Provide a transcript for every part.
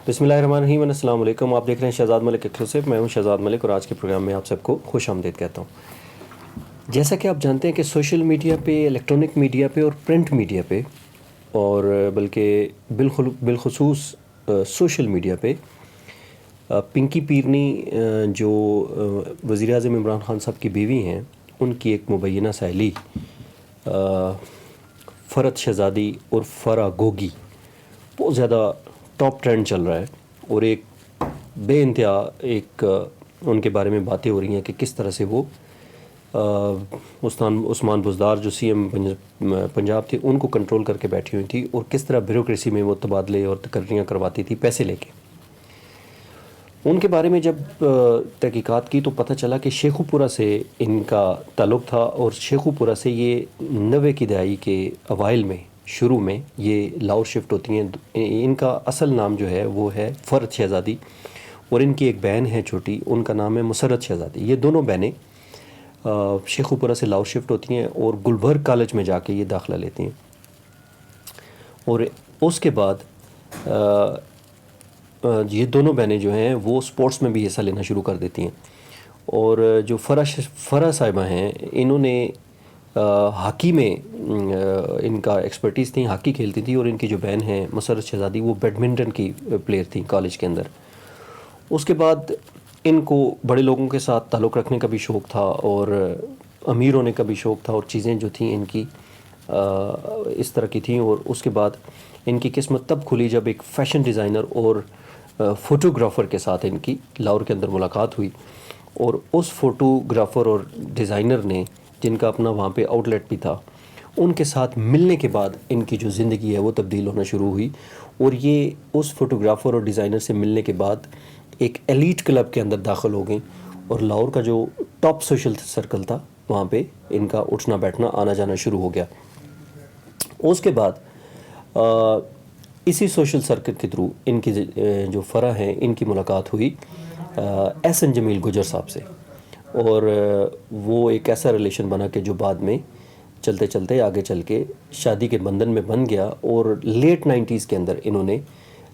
बिस्मिल्लाहिर्रहमानिर्रहीम, अस्सलाम वालेकुम। आप देख रहे हैं शहजाद मलिक एक्सक्लूसिव। मैं हूं शहजाद मलिक और आज के प्रोग्राम में आप सबको खुश आमदीद कहता हूं। जैसा कि आप जानते हैं कि सोशल मीडिया पे, इलेक्ट्रॉनिक मीडिया पे और प्रिंट मीडिया पे और बल्कि बिलखुसूस सोशल मीडिया पे पिंकी पीरनी जो वज़ीर आज़म इमरान खान साहब की बीवी हैं, उनकी एक मुबैना सहेली फ़रत शहज़ादी और फ़रा गोगी बहुत ज़्यादा टॉप ट्रेंड चल रहा है और एक बेइंतहा उनके बारे में बातें हो रही हैं कि किस तरह से वो उस्मान बुज़दार जो सीएम पंजाब थे उनको कंट्रोल करके बैठी हुई थी और किस तरह ब्यूरोक्रेसी में वो तबादले और तकर्रियाँ करवाती थी पैसे लेके। उनके बारे में जब तहकीकात की तो पता चला कि शेखुपुरा से इनका ताल्लुक़ था और शेखुपुरा से ये 90 की दहाई के अवाइल में शुरू में ये लाहौर शिफ्ट होती हैं। इनका असल नाम जो है वो है फ़रत शहज़ादी और इनकी एक बहन है छोटी, उनका नाम है मुसर्रत शहज़ादी। ये दोनों बहनें शेखुपुरा से लाहौर शिफ्ट होती हैं और गुलबर्ग कॉलेज में जाके ये दाखिला लेती हैं और उसके बाद ये दोनों बहनें जो हैं वो स्पोर्ट्स में भी हिस्सा लेना शुरू कर देती हैं। और जो फ़रा साहिबा हैं, इन्होंने हॉकी में इनका एक्सपर्टीज़ थी, हॉकी खेलती थी और इनकी जो बहन है मुसर्रत शहज़ादी वो बैडमिंटन की प्लेयर थी कॉलेज के अंदर। उसके बाद इनको बड़े लोगों के साथ ताल्लुक़ रखने का भी शौक़ था और अमीर होने का भी शौक़ था और चीज़ें जो थी इनकी इस तरह की थी। और उसके बाद इनकी किस्मत तब खुली जब एक फ़ैशन डिज़ाइनर और फ़ोटोग्राफ़र के साथ इनकी लाहौर के अंदर मुलाकात हुई और उस फ़ोटोग्राफ़र और डिज़ाइनर ने, जिनका अपना वहाँ पे आउटलेट भी था, उनके साथ मिलने के बाद इनकी जो ज़िंदगी है वो तब्दील होना शुरू हुई। और ये उस फ़ोटोग्राफ़र और डिज़ाइनर से मिलने के बाद एक एलीट क्लब के अंदर दाखिल हो गई और लाहौर का जो टॉप सोशल सर्कल था वहाँ पे इनका उठना बैठना आना जाना शुरू हो गया। उसके बाद इसी सोशल सर्कल के थ्रू इनकी जो फ़रा हैं इनकी मुलाकात हुई एहसन जमील गुजर साहब से और वो एक ऐसा रिलेशन बना कि जो बाद में चलते चलते आगे चल के शादी के बंधन में बन गया और लेट 90s के अंदर इन्होंने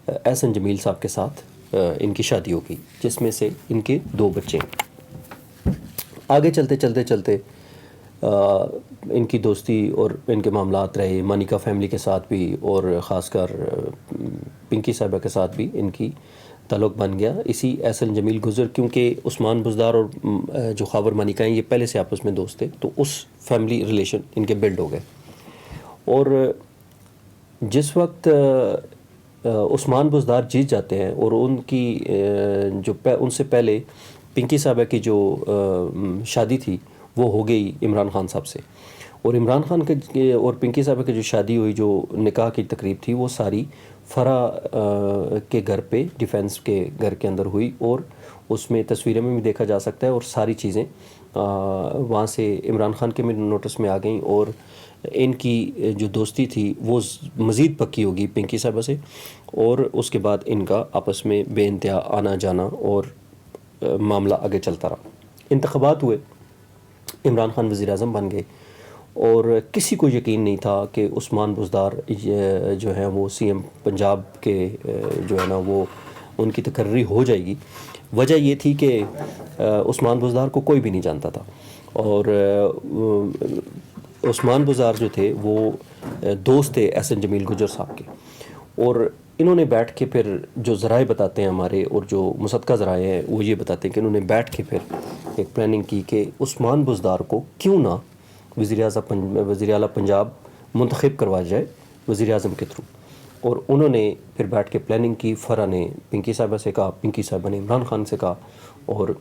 एहसन जमील साहब के साथ इनकी शादी हो गई, जिसमें से इनके 2 बच्चे हैं। आगे चलते चलते चलते इनकी दोस्ती और इनके मामलात रहे मानिका फैमिली के साथ भी और ख़ासकर पिंकी साहिबा के साथ भी इनकी ताल्लुक़ बन गया इसी एहसन जमील गुजर, क्योंकि उस्मान बुज़दार और जो ख़ावर मानिका हैं ये पहले से आपस में दोस्त थे, तो उस फैमिली रिलेशन इनके बिल्ड हो गए। और जिस वक्त उस्मान बुज़दार जीत जाते हैं और उनकी उनसे पहले पिंकी साहिबा की जो शादी थी वो हो गई इमरान खान साहब से और इमरान खान के और पिंकी साहिबा की जो शादी हुई, जो निकाह की तकरीब थी, वो सारी फ़रा के घर पे डिफेंस के घर के अंदर हुई और उसमें तस्वीरों में भी देखा जा सकता है और सारी चीज़ें वहाँ से इमरान खान के नोटिस में आ गई और इनकी जो दोस्ती थी वो मज़ीद पक्की होगी पिंकी साहिबा से और उसके बाद इनका आपस में बेइंतहा आना जाना और मामला आगे चलता रहा। इंतख़ाबात हुए, इमरान खान वज़ीर आज़म बन गए और किसी को यकीन नहीं था कि उस्मान बुज़दार जो है वो सीएम पंजाब के जो है ना वो उनकी तकर्री हो जाएगी। वजह ये थी कि उस्मान बुज़दार को कोई भी नहीं जानता था और उस्मान बुज़दार जो थे वो दोस्त थे एहसन जमील गुजर साहब के। और इन्होंने बैठ के फिर जो ज़राए बताते हैं हमारे और जो मुसद्दक़ा ज़राए हैं वो ये बताते हैं कि इन्होंने बैठ के फिर एक प्लानिंग की कि उस्मान बुज़दार को क्यों ना वज़ीर आला पंजाब मुंतखब करवाया जाए वज़ीर आज़म के थ्रू। और उन्होंने फिर बैठ के प्लानिंग की। फ़रा ने पिंकी साहिबा से कहा, पिंकी साहिबा ने इमरान खान से कहा और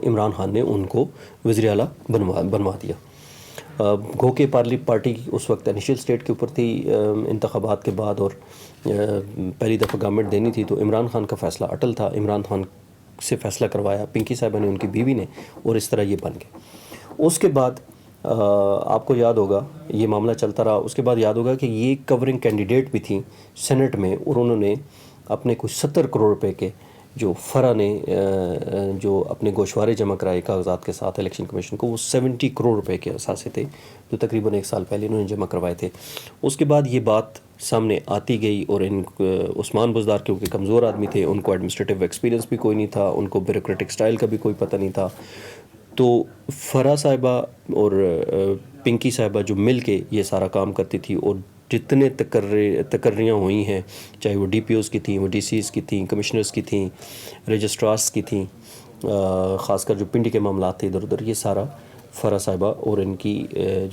इमरान खान ने उनको वज़ीर आला बनवा दिया। गो के पार्टी उस वक्त इनिशियल स्टेट के ऊपर थी इंतख़ाबात के बाद और पहली दफ़ा गवर्नमेंट देनी थी, तो इमरान खान का फ़ैसला अटल था। इमरान खान से फ़ैसला करवाया पिंकी साहिबा ने, उनकी बीवी ने, और इस तरह ये बन गए। उसके बाद आपको याद होगा ये मामला चलता रहा। उसके बाद याद होगा कि ये कवरिंग कैंडिडेट भी थी सेनेट में और उन्होंने अपने कुछ 70 करोड़ रुपए के جو فرا نے جو اپنے گوشوارے جمع کرائے کاغذات کے ساتھ الیکشن کمیشن کو، وہ 70 کروڑ روپے کے اثاثے تھے جو تقریباً 1 سال پہلے انہوں نے جمع کروائے تھے. اس کے بعد یہ بات سامنے آتی گئی، اور عثمان بزدار کیونکہ کمزور آدمی تھے، ان کو ایڈمنسٹریٹو ایکسپیرینس بھی کوئی نہیں تھا، ان کو بیوروکریٹک سٹائل کا بھی کوئی پتہ نہیں تھا. تو فرا صاحبہ اور پنکی صاحبہ جو مل کے یہ سارا کام کرتی تھی، اور جتنے تقرریاں ہوئی ہیں، چاہے وہ ڈی پی اوز کی تھیں، وہ ڈی سیز کی تھیں، کمشنرز کی تھیں، رجسٹرارس کی تھیں، خاص کر جو پنڈی کے معاملات تھے ادھر ادھر، یہ سارا فرا صاحبہ اور ان کی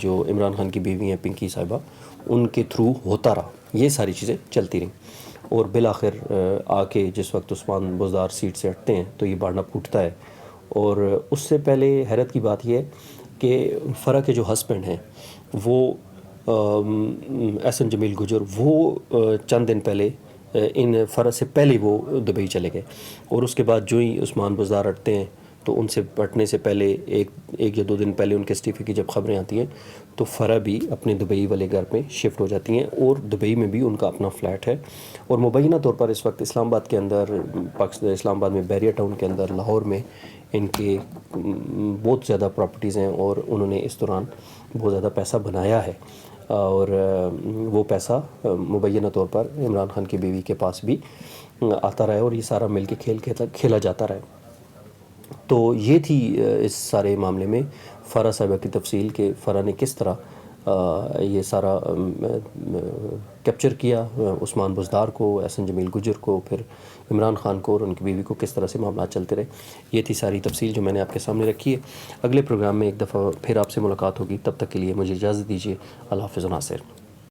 جو عمران خان کی بیوی ہیں پنکی صاحبہ، ان کے تھرو ہوتا رہا. یہ ساری چیزیں چلتی رہیں، اور بالآخر آ کے جس وقت عثمان بزدار سیٹ سے ہٹتے ہیں تو یہ بانڈا پھوٹتا ہے. اور اس سے پہلے حیرت کی بات یہ ہے کہ فرا کے جو ہسبینڈ ہیں وہ احسن جمیل گجر، وہ چند دن پہلے ان فرا سے پہلے وہ دبئی چلے گئے، اور اس کے بعد جو ہی عثمان بزدار ہٹتے ہیں تو ان سے ہٹنے سے پہلے ایک یا 2 دن پہلے ان کے استعفے کی جب خبریں آتی ہیں تو فرا بھی اپنے دبئی والے گھر میں شفٹ ہو جاتی ہیں، اور دبئی میں بھی ان کا اپنا فلیٹ ہے. اور مبینہ طور پر اس وقت اسلام آباد کے اندر، پاکستان اسلام آباد میں بیریا ٹاؤن کے اندر، لاہور میں ان کے بہت زیادہ پراپرٹیز ہیں، اور انہوں نے اس دوران بہت زیادہ پیسہ بنایا ہے، اور وہ پیسہ مبینہ طور پر عمران خان کی بیوی کے پاس بھی آتا رہا ہے، اور یہ سارا مل کے کھیلا جاتا رہا ہے. تو یہ تھی اس سارے معاملے میں فرا صاحبہ کی تفصیل کہ فرا نے کس طرح یہ سارا کیپچر کیا عثمان بزدار کو، احسن جمیل گجر کو، پھر عمران خان کو، اور ان کی بیوی کو کس طرح سے معاملات چلتے رہے. یہ تھی ساری تفصیل جو میں نے آپ کے سامنے رکھی ہے. اگلے پروگرام میں ایک دفعہ پھر آپ سے ملاقات ہوگی، تب تک کے لیے مجھے اجازت دیجیے. اللہ حافظ و ناصر.